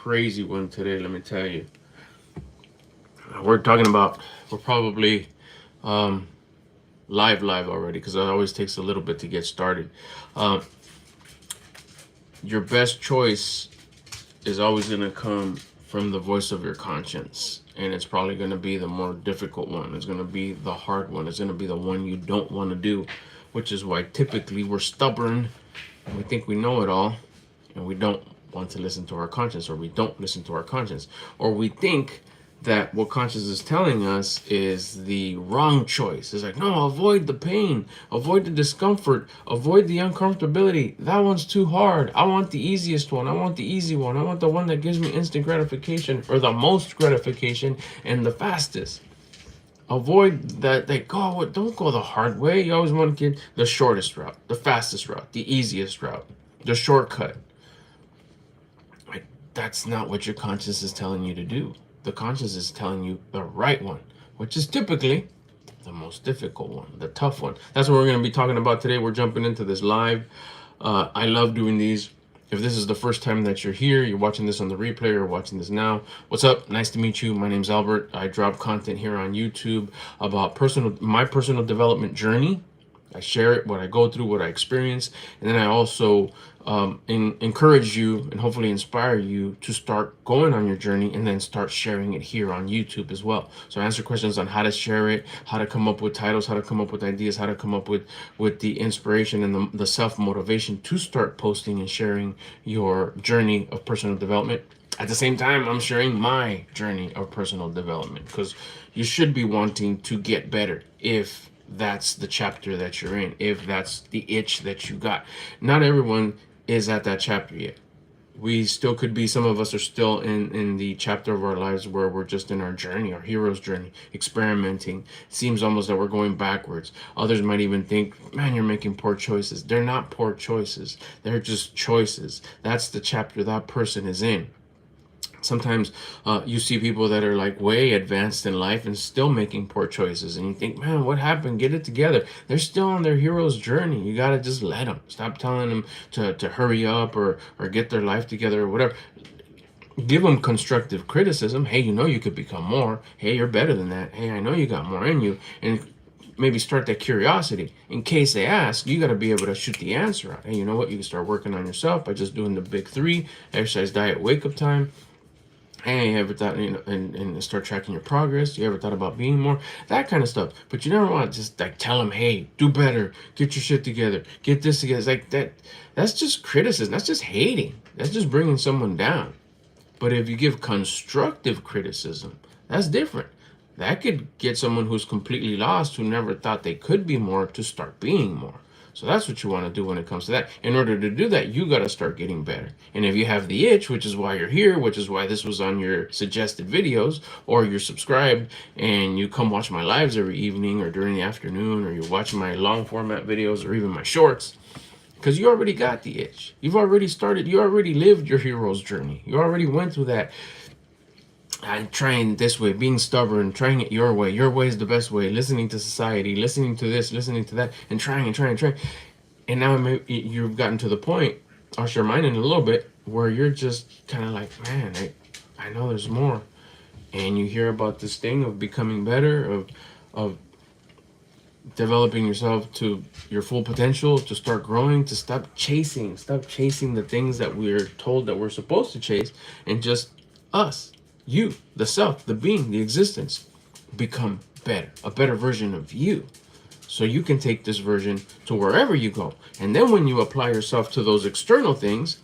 crazy one today, let me tell you. We're talking about, we're probably um, live already because it always takes a little bit to get started. Um, your best choice is always going to come from the voice of your conscience. And it's probably going to be the more difficult one. It's going to be the hard one. It's going to be the one you don't want to do, which is why typically we're stubborn and we think we know it all and we don't want to listen to our conscience, or we don't listen to our conscience, or we think that what conscience is telling us is the wrong choice. It's like, no, avoid the pain, avoid the discomfort, avoid the uncomfortability. That one's too hard. I want the easiest one. I want the easy one. I want the one that gives me instant gratification, or the most gratification, and the fastest. Avoid that. Like, oh, don't go the hard way. You always want to get the shortest route, the fastest route, the easiest route, the shortcut. Like, that's not what your conscience is telling you to do. The conscience is telling you the right one, which is typically the most difficult one, the tough one. That's what we're going to be talking about today. We're jumping into this live. I love doing these. If this is the first time that you're here, you're watching this on the replay or watching this now, what's up? Nice to meet you. My name's Albert. I drop content here on YouTube about my personal development journey. I share it, what I go through, what I experience, and then I also encourage you and hopefully inspire you to start going on your journey and then start sharing it here on YouTube as well. So I answer questions on how to share it, how to come up with titles, how to come up with ideas, how to come up with the inspiration and the self-motivation to start posting and sharing your journey of personal development. At the same time, I'm sharing my journey of personal development because you should be wanting to get better if that's the chapter that you're in, if that's the itch that you got. Not everyone is at that chapter yet. We still could be, some of us are still in the chapter of our lives where we're just in our journey, our hero's journey, experimenting. It seems almost that we're going backwards. Others might even think, man, you're making poor choices. They're not poor choices. They're just choices. That's the chapter that person is in. Sometimes you see people that are like way advanced in life and still making poor choices, and you think, man, what happened? Get it together. They're still on their hero's journey. You got to just let them. Stop telling them to hurry up or get their life together or whatever. Give them constructive criticism. Hey, you know you could become more. Hey, you're better than that. Hey, I know you got more in you. And maybe start that curiosity. In case they ask, you got to be able to shoot the answer out. Hey, you know what? You can start working on yourself by just doing the big three: exercise, diet, wake up time. Hey, you ever thought, and start tracking your progress? You ever thought about being more? That kind of stuff. But you never want to just like tell them, hey, do better, get your shit together, get this together. It's like that. That's just criticism. That's just hating. That's just bringing someone down. But if you give constructive criticism, that's different. That could get someone who's completely lost, who never thought they could be more, to start being more. So that's what you want to do when it comes to that. In order to do that, you got to start getting better. And if you have the itch, which is why you're here, which is why this was on your suggested videos, or you're subscribed and you come watch my lives every evening or during the afternoon, or you're watching my long format videos or even my shorts, because you already got the itch. You've already started. You already lived your hero's journey. You already went through that. I'm trying this way, being stubborn, trying it your way. Your way is the best way. Listening to society, listening to this, listening to that, and trying. And now you've gotten to the point, I'll share mine in a little bit, where you're just kind of like, man, I know there's more. And you hear about this thing of becoming better, of developing yourself to your full potential, to start growing, to stop chasing the things that we're told that we're supposed to chase, and just us. You, the self, the being, the existence, become better, a better version of you. So you can take this version to wherever you go. And then when you apply yourself to those external things,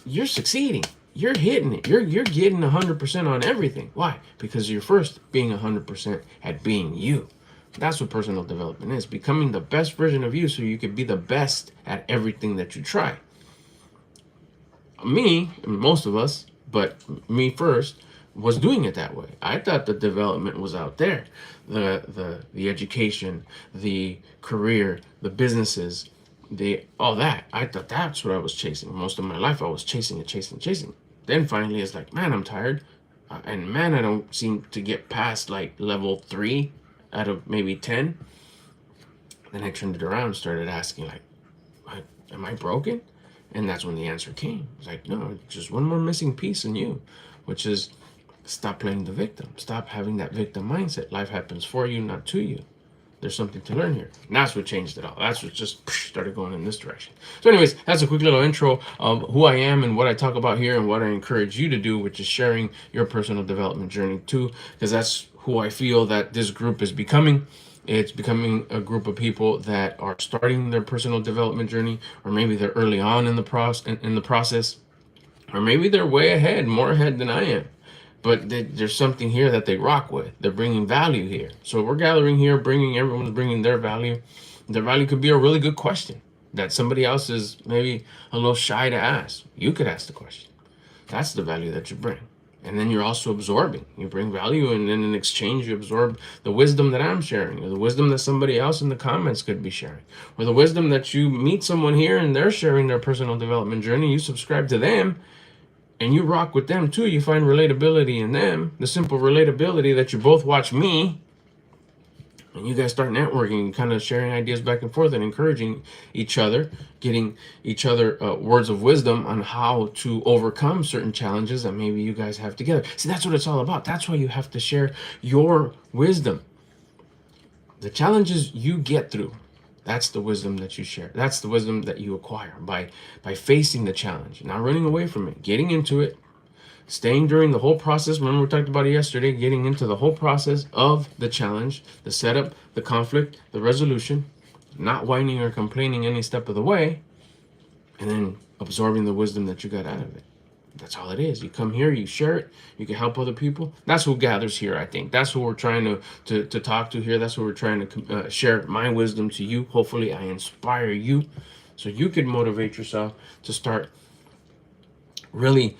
you're succeeding. You're hitting it. You're getting 100% on everything. Why? Because you're first being 100% at being you. That's what personal development is. Becoming the best version of you so you can be the best at everything that you try. Me, most of us, but me first, was doing it that way. I thought the development was out there. The education, the career, the businesses, all that. I thought that's what I was chasing. Most of my life I was chasing it. Then finally it's like, man, I'm tired. And man, I don't seem to get past like level 3 out of maybe 10. Then I turned it around and started asking, like, am I broken? And that's when the answer came. It's like, no, just one more missing piece in you, which is stop playing the victim. Stop having that victim mindset. Life happens for you, not to you. There's something to learn here. And that's what changed it all. That's what just started going in this direction. So anyways, that's a quick little intro of who I am and what I talk about here and what I encourage you to do, which is sharing your personal development journey too, because that's who I feel that this group is becoming. It's becoming a group of people that are starting their personal development journey, or maybe they're early on in the process, or maybe they're way ahead, more ahead than I am. But there's something here that they rock with. They're bringing value here. So we're gathering here, everyone's bringing their value. Their value could be a really good question that somebody else is maybe a little shy to ask. You could ask the question. That's the value that you bring. And then you're also absorbing. You bring value, and then in exchange, you absorb the wisdom that I'm sharing, or the wisdom that somebody else in the comments could be sharing, or the wisdom that you meet someone here and they're sharing their personal development journey. You subscribe to them, and you rock with them too. You find relatability in them, the simple relatability that you both watch me, and you guys start networking, kind of sharing ideas back and forth and encouraging each other, getting each other words of wisdom on how to overcome certain challenges that maybe you guys have together. See, that's what it's all about. That's why you have to share your wisdom. The challenges you get through, that's the wisdom that you share. That's the wisdom that you acquire by facing the challenge, not running away from it, getting into it, staying during the whole process. Remember, we talked about it yesterday, getting into the whole process of the challenge, the setup, the conflict, the resolution, not whining or complaining any step of the way, and then absorbing the wisdom that you got out of it. That's all it is. You come here, you share it, you can help other people. That's who gathers here, I think. That's who we're trying to talk to here. That's who we're trying to share my wisdom to you. Hopefully, I inspire you so you can motivate yourself to start really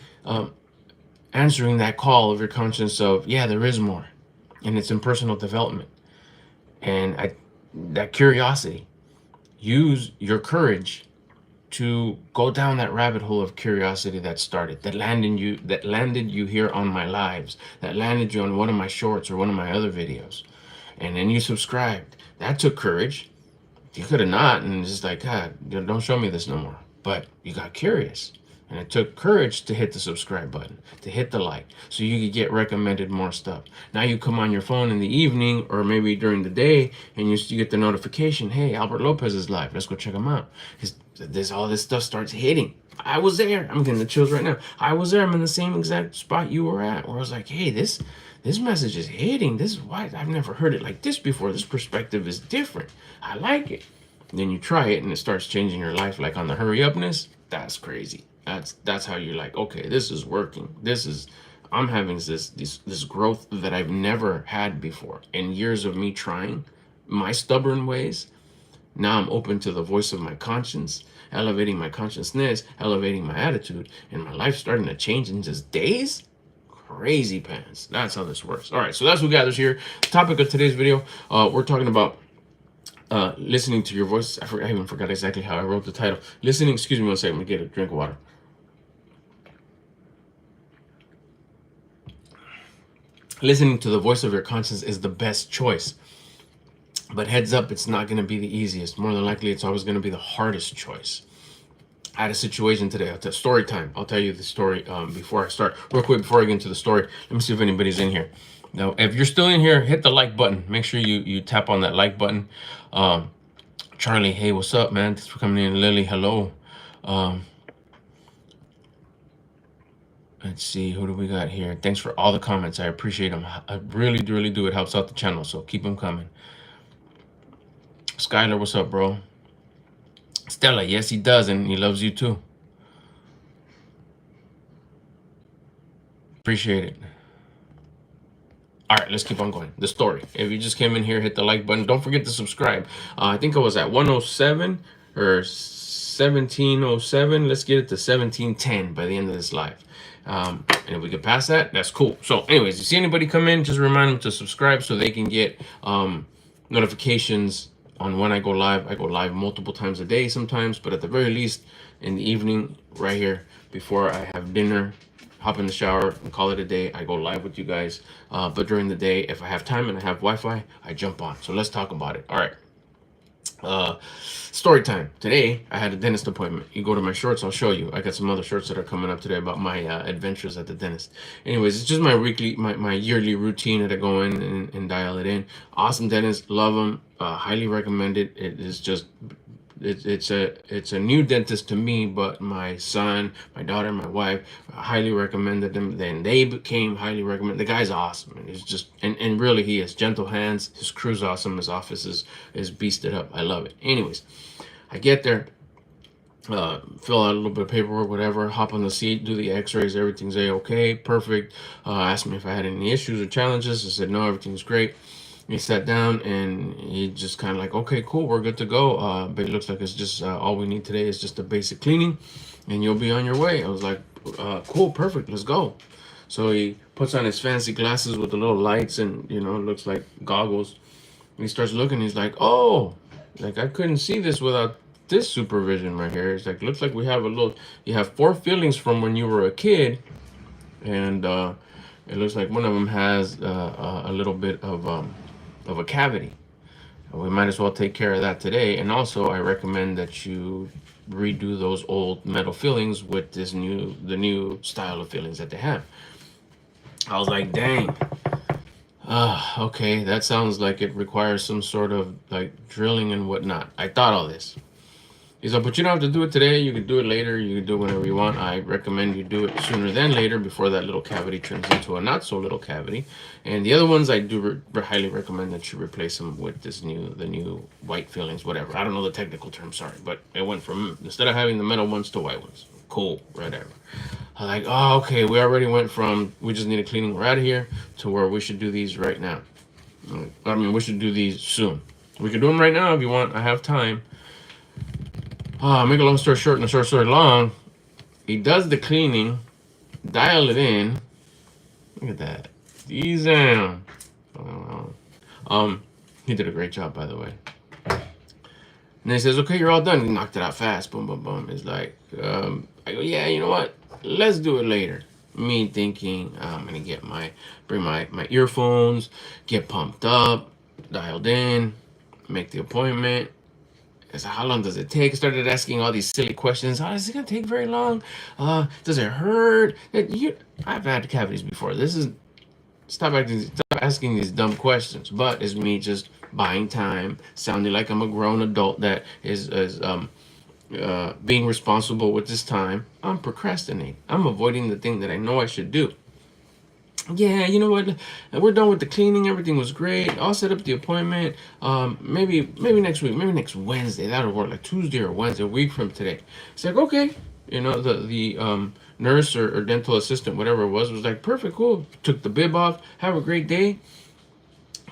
answering that call of your conscience of, yeah, there is more. And it's in personal development. And that curiosity, use your courage to go down that rabbit hole of curiosity that landed you here on my lives, that landed you on one of my shorts or one of my other videos. And then you subscribed. That took courage. You could have not, and it's just like, God, don't show me this no more. But you got curious. And it took courage to hit the subscribe button, to hit the like, so you could get recommended more stuff. Now you come on your phone in the evening or maybe during the day, and you get the notification, hey, Albert Lopez is live. Let's go check him out. All this stuff starts hitting. I was there. I'm getting the chills right now. I was there. I'm in the same exact spot you were at, where I was like, hey, this message is hitting. This is why I've never heard it like this before. This perspective is different. I like it. And then you try it, and it starts changing your life. Like on the hurry upness, that's crazy. That's how you're like, okay, this is working. I'm having this growth that I've never had before. In years of me trying my stubborn ways, now I'm open to the voice of my conscience, elevating my consciousness, elevating my attitude, and my life starting to change in just days. Crazy pants. That's how this works. All right, so that's who gathers here. The topic of today's video, we're talking about listening to your voice. I even forgot exactly how I wrote the title. Listening, excuse me one second, let me get a drink of water. Listening to the voice of your conscience is the best choice. But heads up, it's not going to be the easiest. More than likely, it's always going to be the hardest choice. I had a situation today. Story time. I'll tell you the story before I start. Real quick, before I get into the story, let me see if anybody's in here. Now, if you're still in here, hit the like button. Make sure you tap on that like button. Charlie, hey, what's up, man? Thanks for coming in. Lily, hello. Let's see, who do we got here? Thanks for all the comments. I appreciate them. I really do. It helps out the channel, so keep them coming. Skylar, what's up, bro? Stella, yes, he does, and he loves you too. Appreciate it. All right, let's keep on going. The story. If you just came in here, hit the like button. Don't forget to subscribe. I think I was at 107 or 1707. Let's get it to 1710 by the end of this live. And if we get past that, that's cool. So anyways, you see anybody come in, just remind them to subscribe so they can get notifications on when I go live. I go live multiple times a day sometimes, but at the very least in the evening right here before I have dinner, hop in the shower and call it a day. I go live with you guys. But during the day, if I have time and I have Wi-Fi, I jump on. So let's talk about it. All right. Uh, Story time. Today, I had a dentist appointment. You go to my shorts, I'll show you. I got some other shorts that are coming up today about my adventures at the dentist. Anyways, it's just my yearly routine that I go in and dial it in. Awesome dentist, love them. Highly recommend it. It is just it's a new dentist to me, but my son, my daughter, my wife highly recommended them. Then they became highly recommended. The guy's awesome, and he's just and really he has gentle hands. His crew's awesome. His office is beasted up. I love it. Anyways, I get there, fill out a little bit of paperwork, whatever. Hop on the seat, do the X-rays. Everything's okay, perfect. Asked me if I had any issues or challenges. I said no, everything's great. He sat down and he just kind of like, okay, cool, we're good to go. But it looks like it's just all we need today is just a basic cleaning, and you'll be on your way. I was like, cool, perfect, let's go. So he puts on his fancy glasses with the little lights and it looks like goggles. And he starts looking. He's like, oh, like I couldn't see this without this supervision right here. It's like looks like we have you have 4 fillings from when you were a kid, and it looks like one of them has a little bit of a cavity. We might as well take care of that today. And also, I recommend that you redo those old metal fillings with the new style of fillings that they have. I was like, dang. Okay, that sounds like it requires some sort of like drilling and whatnot. I thought all this. He's like, but you don't have to do it today. You can do it later. You can do it whenever you want. I recommend you do it sooner than later before that little cavity turns into a not so little cavity. And the other ones, I do highly recommend that you replace them with the new white fillings, whatever. I don't know the technical term, sorry, but it went from instead of having the metal ones to white ones. Cool, whatever. I'm like, oh, okay. We already went from we just need a cleaning, we're out of here, to where we should do these right now. I mean, we should do these soon. We can do them right now if you want. I have time. Make a long story short and a short story long. He does the cleaning, dial it in. Look at that. Ease down. He did a great job, by the way. And he says, okay, you're all done. He knocked it out fast. Boom, boom, boom. It's like, I go, yeah, you know what? Let's do it later. Me thinking, I'm going to bring my earphones, get pumped up, dialed in, make the appointment. I said, how long does it take? I started asking all these silly questions. Oh, is it going to take very long? Does it hurt? I've had cavities before. Stop asking these dumb questions. But it's me just buying time, sounding like I'm a grown adult that is being responsible with this time. I'm procrastinating. I'm avoiding the thing that I know I should do. Yeah, you know what? We're done with the cleaning. Everything was great. I'll set up the appointment. Maybe next week. Maybe next Wednesday. That'll work. Like Tuesday or Wednesday, a week from today. It's like okay. The nurse or dental assistant, whatever it was like perfect, cool. Took the bib off. Have a great day.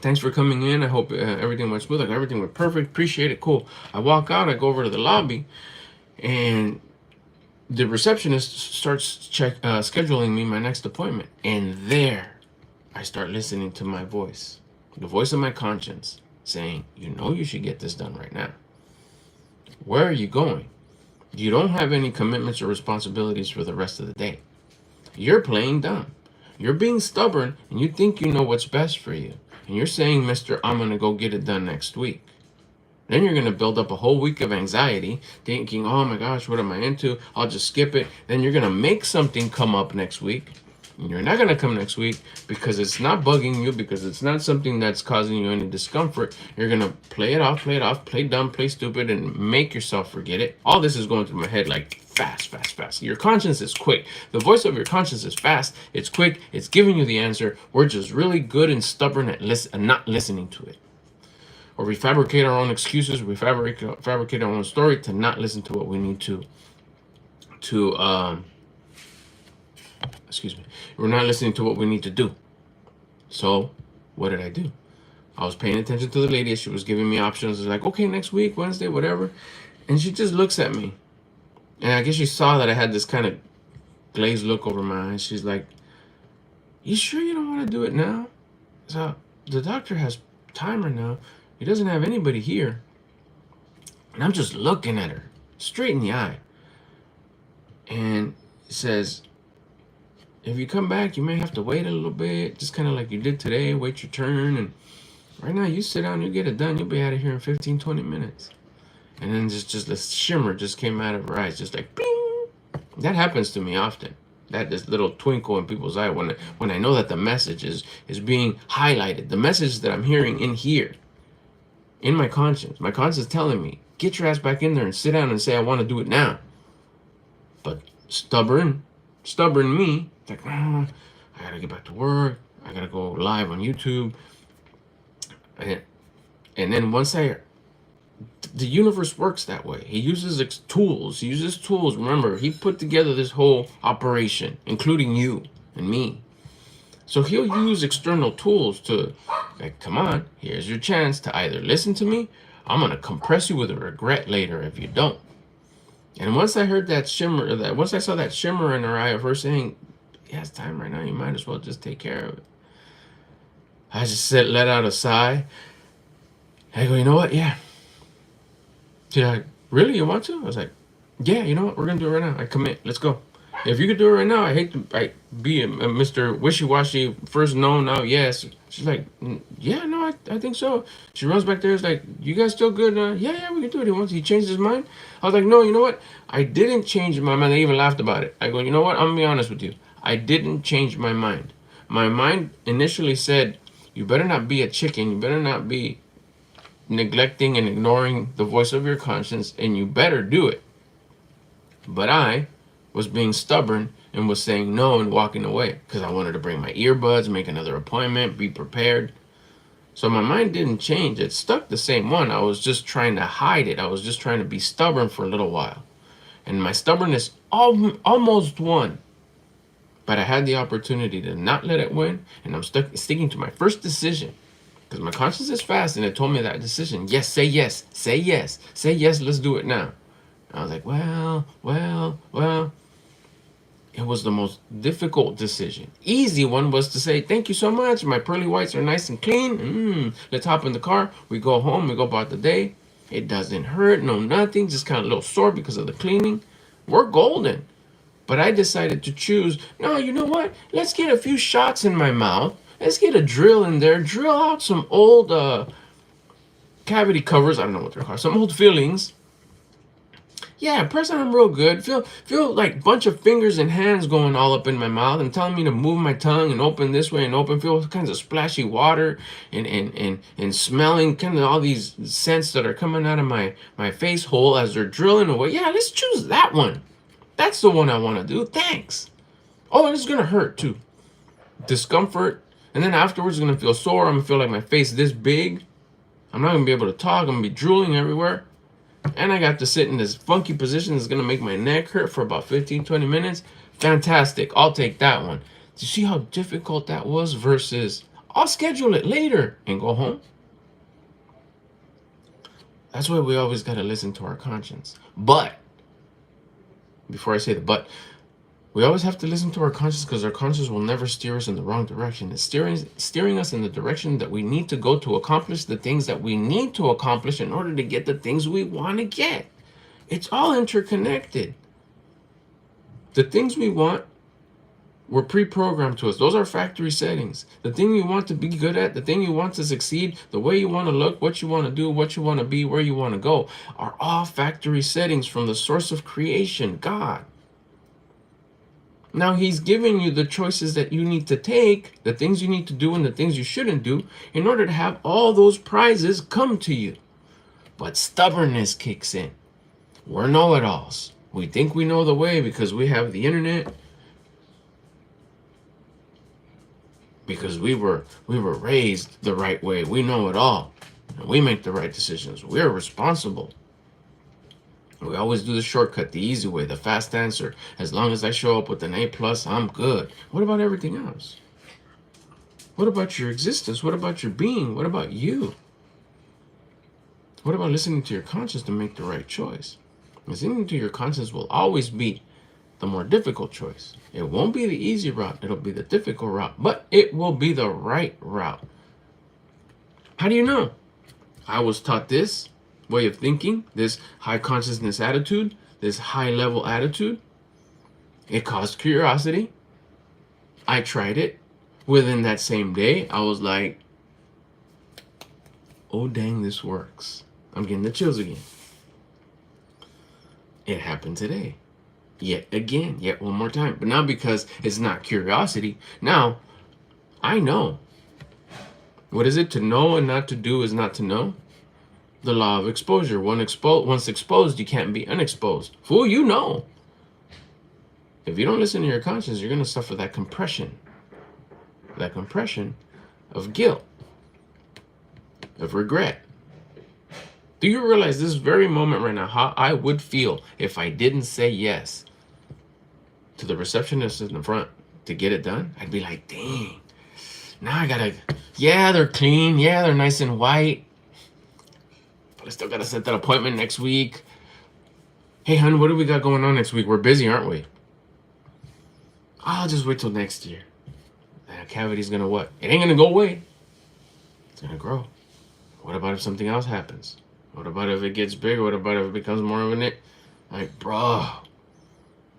Thanks for coming in. I hope everything went smooth. Like everything went perfect. Appreciate it. Cool. I walk out. I go over to the lobby, and the receptionist starts scheduling me my next appointment. And there, I start listening to my voice, the voice of my conscience, saying, you should get this done right now. Where are you going? You don't have any commitments or responsibilities for the rest of the day. You're playing dumb. You're being stubborn, and you think you know what's best for you. And you're saying, Mr., I'm going to go get it done next week. Then you're going to build up a whole week of anxiety, thinking, oh my gosh, what am I into? I'll just skip it. Then you're going to make something come up next week. And you're not going to come next week because it's not bugging you, because it's not something that's causing you any discomfort. You're going to play it off, play dumb, play stupid, and make yourself forget it. All this is going through my head like fast. Your conscience is quick. The voice of your conscience is fast. It's quick. It's giving you the answer. We're just really good and stubborn at not listening to it. Or we fabricate our own excuses, we fabricate our own story to not listen to what we need to we're not listening to what we need to do. So what did I do? I was paying attention to the lady as she was giving me options. I was like, okay, next week, Wednesday, whatever. And she just looks at me. And I guess she saw that I had this kind of glazed look over my eyes. She's like, you sure you don't want to do it now? So the doctor has time right now. He doesn't have anybody here. And I'm just looking at her straight in the eye. And it says, if you come back, you may have to wait a little bit, just kind of like you did today, wait your turn. And right now, you sit down, you get it done. You'll be out of here in 15, 20 minutes. And then just this shimmer just came out of her eyes, just like bing. That happens to me often. That this little twinkle in people's eye when I know that the message is being highlighted. The message that I'm hearing in here, in my conscience. My conscience is telling me, get your ass back in there and sit down and say, I want to do it now. But stubborn me, it's like, I gotta get back to work. I gotta go live on YouTube. And then the universe works that way. He uses tools. Remember, he put together this whole operation, including you and me. So he'll use external tools to, like, come on, here's your chance to either listen to me. I'm going to compress you with a regret later if you don't. And once I heard that shimmer, once I saw that shimmer in her eye of her saying, yeah, it's time right now, you might as well just take care of it. I just let out a sigh. I go, you know what? Yeah. She's like, really? You want to? I was like, yeah, you know what? We're going to do it right now. I commit. Let's go. If you could do it right now, I hate to be a Mr. Wishy-washy, first no, now yes. She's like, yeah, no, I think so. She runs back there. It's like, you guys still good? Yeah, we can do it. He changed his mind. I was like, no, you know what? I didn't change my mind. They even laughed about it. I go, you know what? I'm going to be honest with you. I didn't change my mind. My mind initially said, you better not be a chicken. You better not be neglecting and ignoring the voice of your conscience, and you better do it. But I was being stubborn and was saying no and walking away because I wanted to bring my earbuds, make another appointment, be prepared. So my mind didn't change. It stuck the same one. I was just trying to hide it. I was just trying to be stubborn for a little while. And my stubbornness almost won. But I had the opportunity to not let it win, and I'm sticking to my first decision. Because my conscience is fast, and it told me that decision. Yes, say yes, say yes, say yes, let's do it now. And I was like, well. It was the most difficult decision. Easy one was to say, thank you so much. My pearly whites are nice and clean. Let's hop in the car. We go home. We go about the day. It doesn't hurt. No, nothing. Just kind of a little sore because of the cleaning. We're golden. But I decided to choose, no, you know what? Let's get a few shots in my mouth. Let's get a drill in there. Drill out some old cavity covers. I don't know what they're called. Some old fillings. Yeah, press on them real good. Feel like a bunch of fingers and hands going all up in my mouth and telling me to move my tongue and open this way and open. Feel kinds of splashy water and smelling kind of all these scents that are coming out of my face hole as they're drilling away. Yeah, let's choose that one. That's the one I want to do. Thanks. Oh, and it's going to hurt too. Discomfort. And then afterwards, it's going to feel sore. I'm going to feel like my face this big. I'm not going to be able to talk. I'm going to be drooling everywhere. And I got to sit in this funky position that's going to make my neck hurt for about 15-20 minutes. Fantastic. I'll take that one. Do you see how difficult that was versus I'll schedule it later and go home? That's why we always got to listen to our conscience. But, before I say the but, we always have to listen to our conscience because our conscience will never steer us in the wrong direction. It's steering us in the direction that we need to go to accomplish the things that we need to accomplish in order to get the things we want to get. It's all interconnected. The things we want were pre-programmed to us. Those are factory settings. The thing you want to be good at, the thing you want to succeed, the way you want to look, what you want to do, what you want to be, where you want to go, are all factory settings from the source of creation, God. Now he's giving you the choices that you need to take, the things you need to do and the things you shouldn't do in order to have all those prizes come to you. But stubbornness kicks in. We're know-it-alls. We think we know the way because we have the internet. Because we were raised the right way. We know it all. And we make the right decisions. We're responsible. We always do the shortcut, the easy way, the fast answer. As long as I show up with an A+, I'm good. What about everything else? What about your existence? What about your being? What about you? What about listening to your conscience to make the right choice? Listening to your conscience will always be the more difficult choice. It won't be the easy route. It'll be the difficult route, but it will be the right route. How do you know? I was taught this way of thinking, this high consciousness attitude, this high level attitude. It caused curiosity. I tried it. Within that same day, I was like, oh dang, this works. I'm getting the chills again. It happened today. Yet again, yet one more time. But now because it's not curiosity, now I know. What is it? To know and not to do is not to know. The law of exposure. Once exposed, you can't be unexposed. Fool, you know. If you don't listen to your conscience, you're going to suffer that compression. That compression of guilt, of regret. Do you realize this very moment right now how I would feel if I didn't say yes to the receptionist in the front to get it done? I'd be like, dang, now I gotta, yeah, they're clean. Yeah, they're nice and white. But I still gotta set that appointment next week. Hey, hon, what do we got going on next week? We're busy, aren't we? I'll just wait till next year. That cavity's gonna what? It ain't gonna go away. It's gonna grow. What about if something else happens? What about if it gets bigger? What about if it becomes more of it? Like, bro,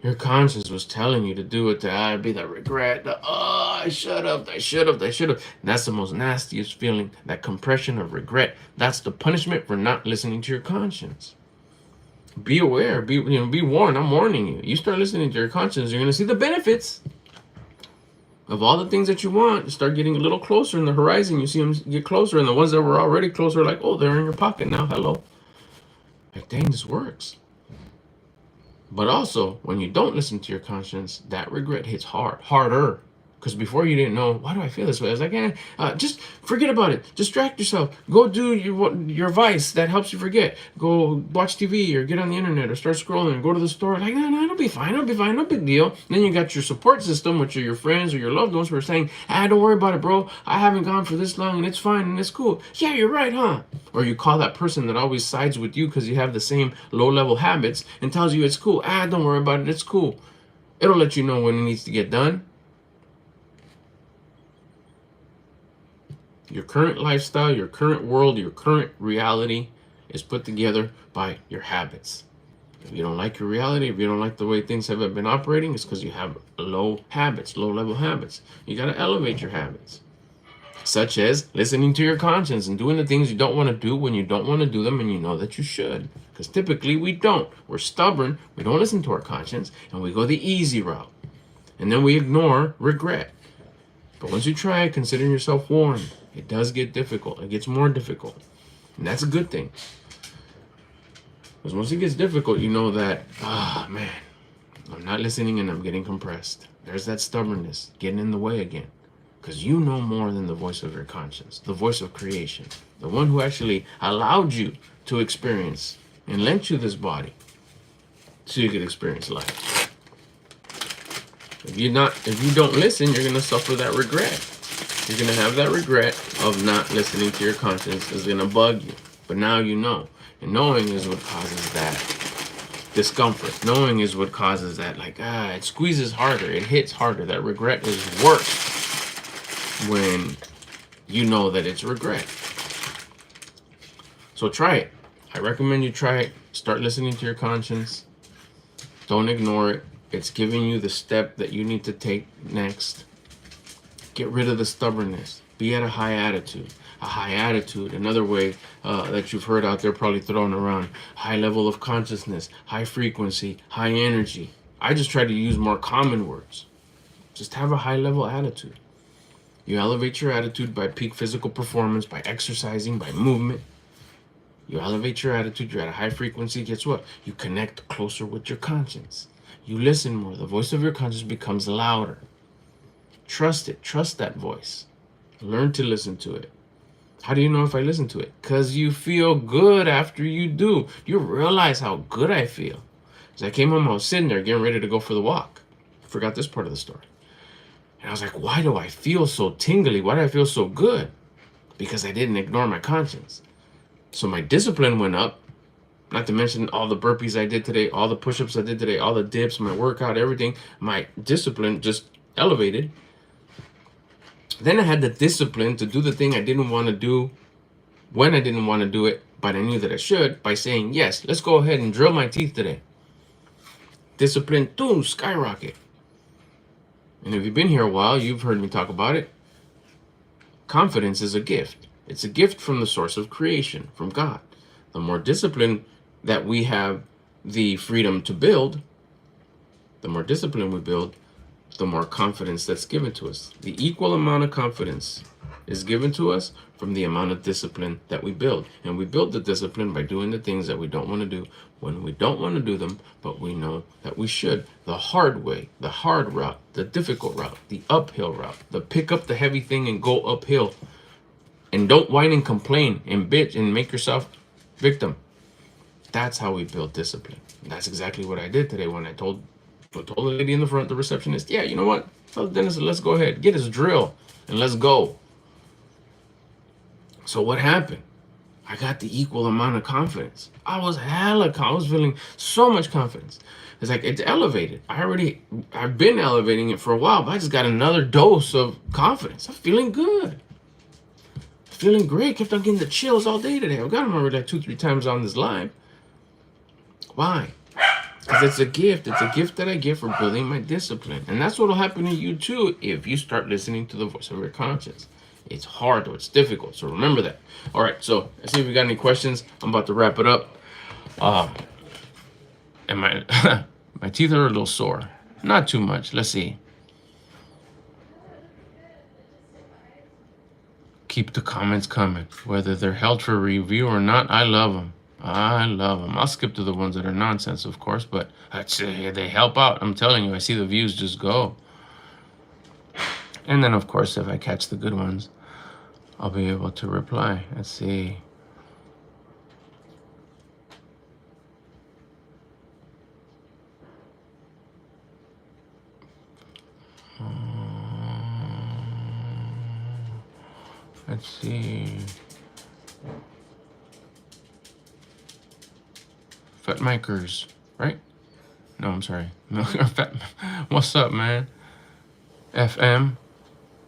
your conscience was telling you to do it. I'd be the regret. I should have. That's the most nastiest feeling. That compression of regret. That's the punishment for not listening to your conscience. Be aware. Be warned. I'm warning you. You start listening to your conscience, you're gonna see the benefits of all the things that you want. You start getting a little closer in the horizon. You see them get closer, and the ones that were already closer are like, oh, they're in your pocket now. Hello. Like, dang, this works. But also, when you don't listen to your conscience, that regret hits harder. Because before you didn't know, why do I feel this way? I was like, just forget about it. Distract yourself. Go do your vice that helps you forget. Go watch TV or get on the internet or start scrolling and go to the store. Like, no, it'll be fine. It'll be fine. No big deal. And then you got your support system, which are your friends or your loved ones who are saying, don't worry about it, bro. I haven't gone for this long and it's fine and it's cool. Yeah, you're right, huh? Or you call that person that always sides with you because you have the same low-level habits and tells you it's cool. Don't worry about it. It's cool. It'll let you know when it needs to get done. Your current lifestyle, your current world, your current reality is put together by your habits. If you don't like your reality, if you don't like the way things have been operating, it's because you have low habits, low-level habits. You got to elevate your habits, such as listening to your conscience and doing the things you don't want to do when you don't want to do them and you know that you should. Because typically we don't. We're stubborn. We don't listen to our conscience, and we go the easy route. And then we ignore regret. But once you try it, consider yourself warned. It does get difficult. It gets more difficult. And that's a good thing. Because once it gets difficult, you know that, man, I'm not listening and I'm getting compressed. There's that stubbornness getting in the way again. Because you know more than the voice of your conscience, the voice of creation, the one who actually allowed you to experience and lent you this body so you could experience life. If you don't listen, you're going to suffer that regret. You're going to have that regret of not listening to your conscience. It's going to bug you. But now you know. And knowing is what causes that discomfort. Knowing is what causes that, it squeezes harder. It hits harder. That regret is worse when you know that it's regret. So try it. I recommend you try it. Start listening to your conscience. Don't ignore it. It's giving you the step that you need to take next. Get rid of the stubbornness. Be at a high attitude. A high attitude, another way that you've heard out there probably thrown around. High level of consciousness, high frequency, high energy. I just try to use more common words. Just have a high level attitude. You elevate your attitude by peak physical performance, by exercising, by movement. You elevate your attitude, you're at a high frequency. Guess what? You connect closer with your conscience. You listen more. The voice of your conscience becomes louder. Trust it. Trust that voice. Learn to listen to it. How do you know if I listen to it? Because you feel good after you do. You realize how good I feel. As I came home, I was sitting there getting ready to go for the walk. I forgot this part of the story. And I was like, why do I feel so tingly? Why do I feel so good? Because I didn't ignore my conscience. So my discipline went up. Not to mention all the burpees I did today, all the push-ups I did today, all the dips, my workout, everything. My discipline just elevated. Then I had the discipline to do the thing I didn't want to do when I didn't want to do it, but I knew that I should, by saying, yes, let's go ahead and drill my teeth today. Discipline, boom, skyrocket. And if you've been here a while, you've heard me talk about it. Confidence is a gift. It's a gift from the source of creation, from God. The more discipline that we have the freedom to build, the more discipline we build, the more confidence that's given to us. The equal amount of confidence is given to us from the amount of discipline that we build. And we build the discipline by doing the things that we don't want to do when we don't want to do them, but we know that we should. The hard way, the hard route, the difficult route, the uphill route, the pick up the heavy thing and go uphill. And don't whine and complain and bitch and make yourself victim. That's how we build discipline. And that's exactly what I did today when I told the lady in the front, the receptionist, yeah, you know what? Tell the dentist, let's go ahead, get his drill, and let's go. So what happened? I got the equal amount of confidence. I was feeling so much confidence. It's like it's elevated. I've been elevating it for a while, but I just got another dose of confidence. I'm feeling good. Feeling great. Kept on getting the chills all day today. I've got them already like 2-3 times on this live. Why? Because it's a gift. It's a gift that I get for building my discipline. And that's what will happen to you too if you start listening to the voice of your conscience. It's hard or it's difficult. So remember that. All right. So let's see if we got any questions. I'm about to wrap it up. And my my teeth are a little sore. Not too much. Let's see. Keep the comments coming. Whether they're held for review or not, I love them. I love them. I'll skip to the ones that are nonsense, of course, but they help out. I'm telling you, I see the views just go. And then, of course, if I catch the good ones, I'll be able to reply. Let's see. Let's see. Fat makers, right? No, I'm sorry. Fat. What's up, man? FM.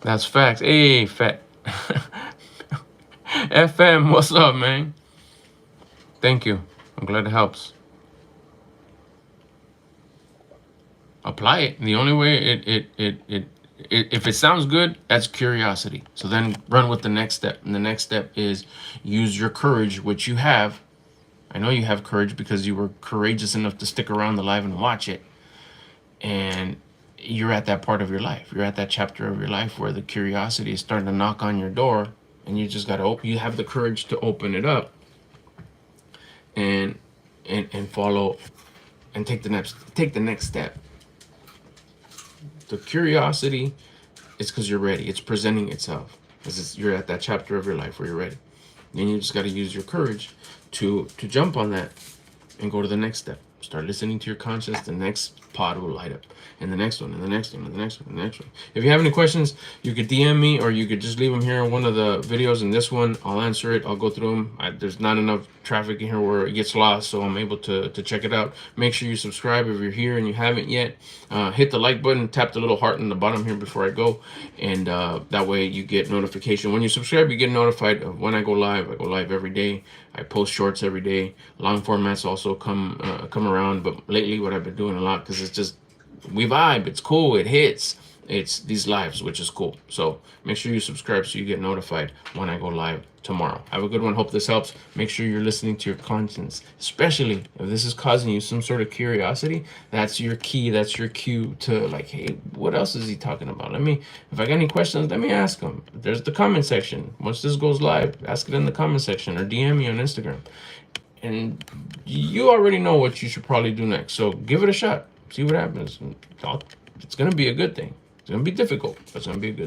That's facts. Hey, fat. FM, what's up, man? Thank you. I'm glad it helps. Apply it. The only way if it sounds good, that's curiosity. So then run with the next step. And the next step is use your courage, which you have. I know you have courage because you were courageous enough to stick around the live and watch it. And you're at that part of your life. You're at that chapter of your life where the curiosity is starting to knock on your door, and you just got to open. You have the courage to open it up and follow and take the next step. The curiosity is because you're ready. It's presenting itself. You're at that chapter of your life where you're ready. Then you just got to use your courage to jump on that and go to the next step. Start listening to your conscience. The next pod will light up, and the next one, and the next one, and the next one, and the next one. If you have any questions, you could DM me, or you could just leave them here in one of the videos. In this one, I'll answer it. I'll go through them. There's not enough traffic in here where it gets lost, so I'm able to check it out. Make sure you subscribe if you're here and you haven't yet. Hit the like button, tap the little heart in the bottom here before I go, and that way you get notification. When you subscribe, you get notified of when I go live. I go live every day. I post shorts every day. Long formats also come around, but lately what I've been doing a lot, because it's just we vibe. It's cool. It hits. It's these lives, which is cool. So make sure you subscribe so you get notified when I go live tomorrow. Have a good one. Hope this helps. Make sure you're listening to your conscience, especially if this is causing you some sort of curiosity. That's your key. That's your cue to like, hey, what else is he talking about? If I got any questions, let me ask him. There's the comment section. Once this goes live, ask it in the comment section or DM me on Instagram. And you already know what you should probably do next. So give it a shot. See what happens. It's going to be a good thing. It's going to be difficult, but it's going to be a good thing.